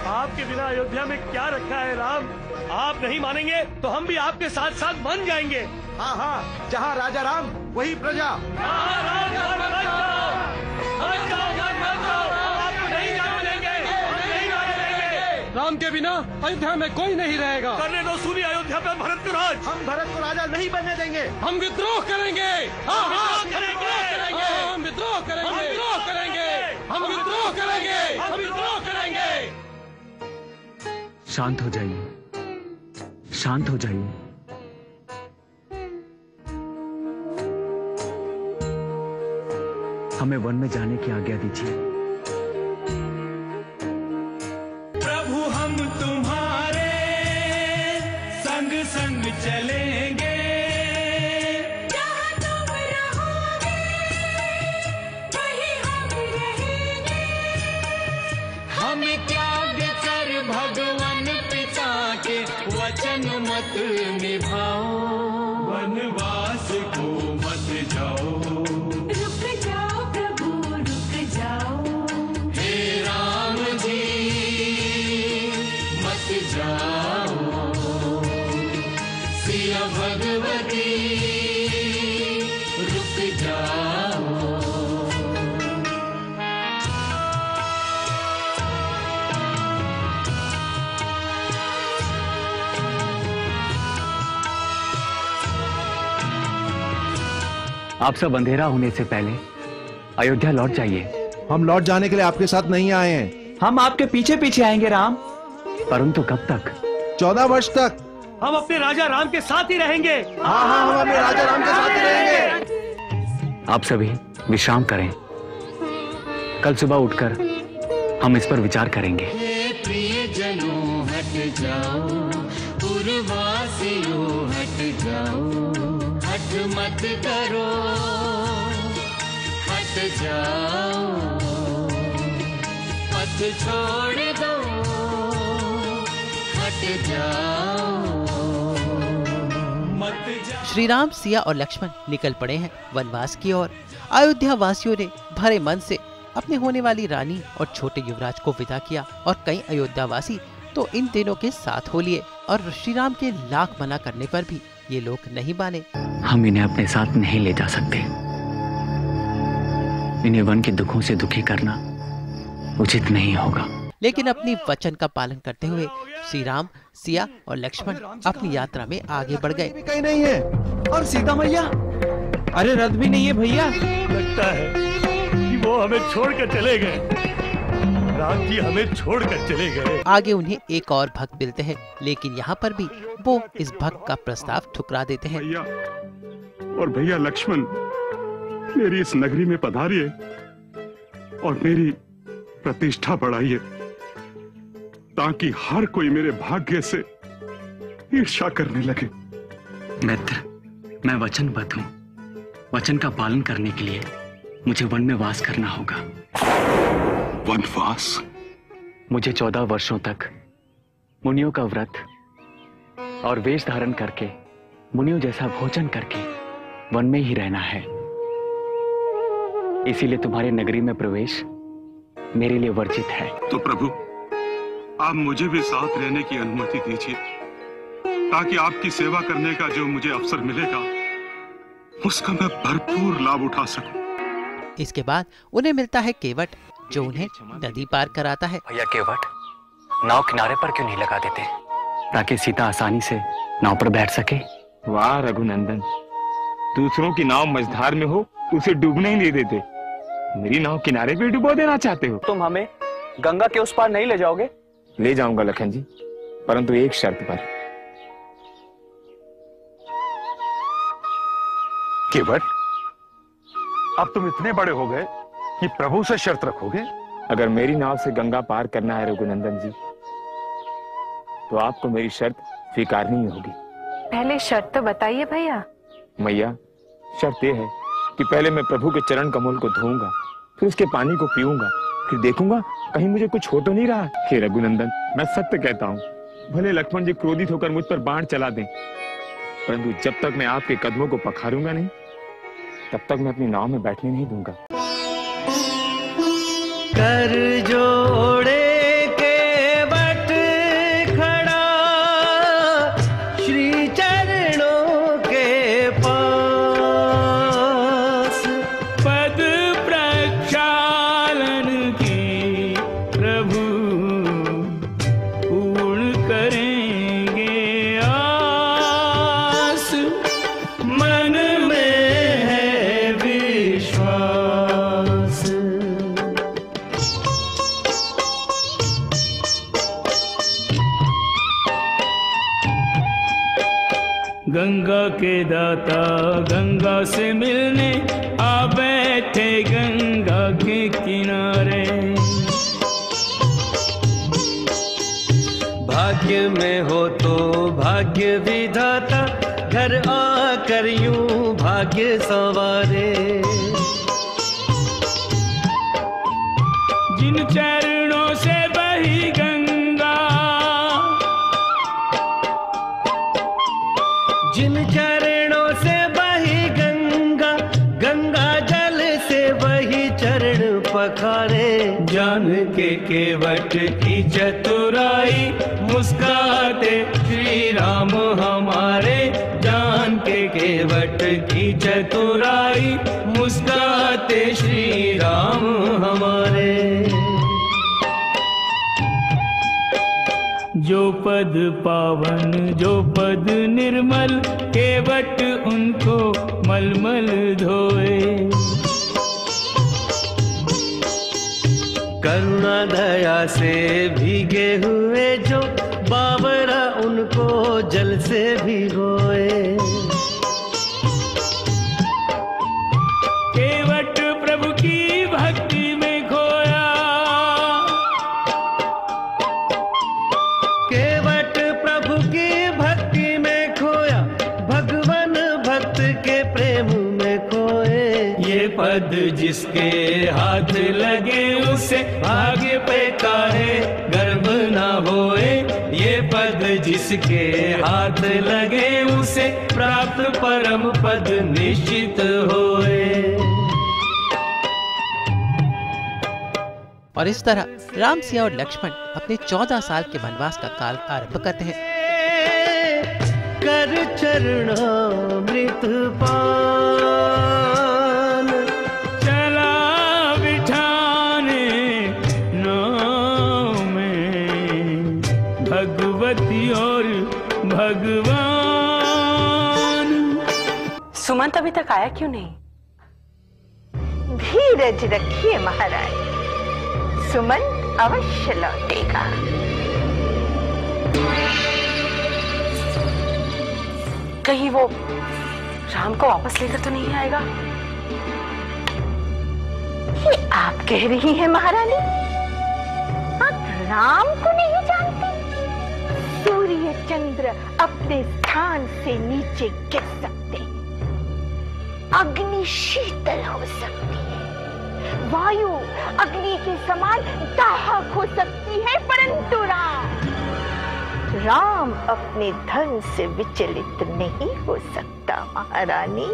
आपके बिना अयोध्या में क्या रखा है राम? आप नहीं मानेंगे तो हम भी आपके साथ साथ मान जाएंगे। हाँ हाँ, जहाँ राजा राम वही प्रजा। राम के बिना अयोध्या में कोई नहीं रहेगा। करने दो सूनी अयोध्या पर भरत को राज। हम भरत को राजा नहीं बनने देंगे। हम विद्रोह करेंगे। हाँ हाँ करेंगे। हम विद्रोह करेंगे। हम विद्रोह करेंगे। हम विद्रोह करेंगे। हम विद्रोह करेंगे। शांत हो जाइए, शांत हो जाइए। हमें वन में जाने की आज्ञा दीजिए। प्रभु हम तुम्हारे संग संग चलेंगे। जहाँ तुम रहोगे वहीं हम रहेंगे। हम त्याग कर भगवान पिता के वचन मत निभाओ। वनवास को मत जाओ। रुक जाओ प्रभु रुक जाओ। हे राम जी मत जाओ। सिया भगवती रुक जाओ। आप सब अंधेरा होने से पहले अयोध्या लौट जाइए। हम लौट जाने के लिए आपके साथ नहीं आए हैं। हम आपके पीछे पीछे आएंगे राम। परंतु कब तक? 14 वर्ष तक। हम अपने राजा राम के साथ ही रहेंगे। हाँ हाँ, हम अपने राजा राम के साथ ही रहेंगे। आप सभी विश्राम करें। कल सुबह उठकर हम इस पर विचार करेंगे। हे प्रियजनों हट जाओ। पूर्ववासियों हट जाओ। हट मत करो। हट जाओ। पथ छोड़ दो। हट जाओ। मत जाओ। श्री राम, सिया और लक्ष्मण निकल पड़े हैं वनवास की ओर। अयोध्या वासियों ने भरे मन से अपने होने वाली रानी और छोटे युवराज को विदा किया और कई अयोध्या वासी तो इन तीनों के साथ हो लिए और श्री राम के लाख मना करने पर भी ये लोग नहीं माने। हम इन्हें अपने साथ नहीं ले जा सकते। इन्हें वन के दुखों से दुखी करना उचित नहीं होगा। लेकिन अपनी वचन का पालन करते हुए श्री राम, सिया और लक्ष्मण अपनी यात्रा में आगे बढ़ गए। कहीं नहीं है। और सीता मैया? अरे रथ भी नहीं है भैया। लगता है कि वो हमें छोड़कर चले गए। राम जी हमें छोड़कर चले गए। आगे उन्हें एक और भक्त मिलते हैं, लेकिन यहाँ पर भी वो इस भक्त का प्रस्ताव ठुकरा देते हैं। भैया और भैया लक्ष्मण मेरी इस नगरी में पधारिए और मेरी प्रतिष्ठा बढ़ाइए ताकि हर कोई मेरे भाग्य से ईर्ष्या करने लगे। मित्र, मैं वचनबद्ध हूँ। वचन का पालन करने के लिए मुझे वन में वास करना होगा। वनवास? मुझे 14 वर्षों तक मुनियों का व्रत और वेश धारण करके मुनियों जैसा भोजन करके वन में ही रहना है। इसीलिए तुम्हारी नगरी में प्रवेश मेरे लिए वर्जित है। तो प्रभु, आप मुझे भी साथ रहने की अनुमति दीजिए ताकि आपकी सेवा करने का जो मुझे अवसर मिलेगा उसका मैं भरपूर लाभ उठा सकूं। इसके बाद उन्हें मिलता है केवट, जो उन्हें नदी पार कराता है। भैया केवट, नाव किनारे पर क्यों नहीं लगा देते ताकि सीता आसानी से नाव पर बैठ सके? वाह रघुनंदन, दूसरों की नाव मझधार में हो उसे डूबने ही नहीं देते। मेरी नाव किनारे पे डुबो देना चाहते हो? तुम हमें गंगा के उस पार नहीं ले जाओगे? ले जाऊंगा लखन जी, परंतु एक शर्त पर। केवट, अब तुम इतने बड़े हो गए कि प्रभु से शर्त रखोगे? अगर मेरी नाव से गंगा पार करना है रघुनंदन जी, तो आपको मेरी शर्त स्वीकारनी होगी। पहले शर्त तो बताइए भैया। मैया, शर्त यह है कि पहले मैं प्रभु के चरण कमल को धोऊंगा, फिर उसके पानी को पीऊंगा, फिर देखूंगा कहीं मुझे कुछ हो तो नहीं रहा। हे रघुनंदन, मैं सत्य कहता हूँ, भले लक्ष्मण जी क्रोधित होकर मुझ पर बाण चला दें, परंतु जब तक मैं आपके कदमों को पखारूंगा नहीं, तब तक मैं अपनी नाव में बैठने नहीं दूंगा। कर जोड़े केवट गंगा के दाता गंगा से मिलने आ बैठे गंगा के किनारे। भाग्य में हो तो भाग्य विधाता घर आकर यूं भाग्य संवारे। जिन चरणों से बही गंगा, जिन चरणों से बही गंगा, गंगा जल से वही चरण पखारे। जान के केवट की चतुराई मुस्काते श्री राम हमारे। जान के केवट की चतुराई मुस्काते श्री राम हमारे। जो पद पावन जो पद निर्मल केवट उनको मलमल धोए। करुणा दया से भीगे हुए जो बाबरा उनको जल से भिगोए। केवट प्रभु की भक्ति में खोया, केवट प्रभु की भक्ति में खोया, भगवान भक्त के प्रेम में खोए। ये पद जिसके हाथ लगे उसे भाग्य पे काहे गर्व ना होए। ये पद जिसके हाथ लगे उसे प्राप्त परम पद निश्चित होए। और इस तरह राम सिया और लक्ष्मण अपने 14 साल के वनवास का काल आरंभ करते हैं। कर चरणामृत पान, चला बिठाने नाव में भगवती और भगवान। सुमंत अभी तक आया क्यों नहीं? धीरज रखिए महाराज, सुमंत अवश्य लौटेगा। कहीं वो राम को वापस लेकर तो नहीं आएगा? ये आप कह रही हैं महारानी? आप राम को नहीं जानती? सूर्य चंद्र अपने स्थान से नीचे गिर सकते हैं, अग्नि शीतल हो सकती है, वायु अग्नि के समान दाहक हो सकती है, परंतु राम अपने धर्म से विचलित नहीं हो सकता महारानी।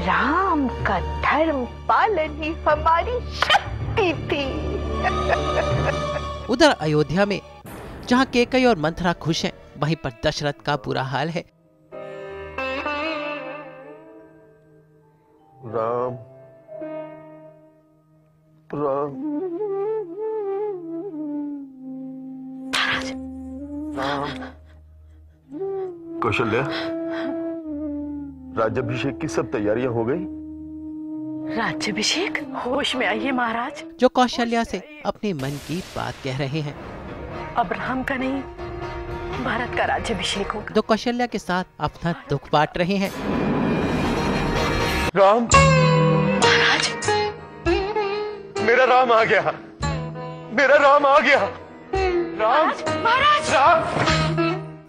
राम का धर्म पालन ही हमारी शक्ति थी। उधर अयोध्या में जहाँ केकई और मंथरा खुश हैं, वहीं पर दशरथ का बुरा हाल है। राम राम कौशल्या, राज्याभिषेक की सब तैयारियां हो गई? राज्याभिषेक? होश में आइए महाराज। जो कौशल्या से अपने मन की बात कह रहे हैं। अब राम का नहीं, भारत का राज्याभिषेक होगा। जो कौशल्या के साथ अपना दुख बांट रहे हैं। राम, महाराज, मेरा राम आ गया, मेरा राम आ गया। राम, महाराज, राम।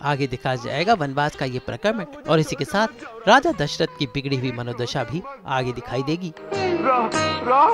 आगे दिखाया जाएगा वनवास का ये प्रकरण, और इसी के साथ राजा दशरथ की बिगड़ी हुई मनोदशा भी आगे दिखाई देगी। राम, राम।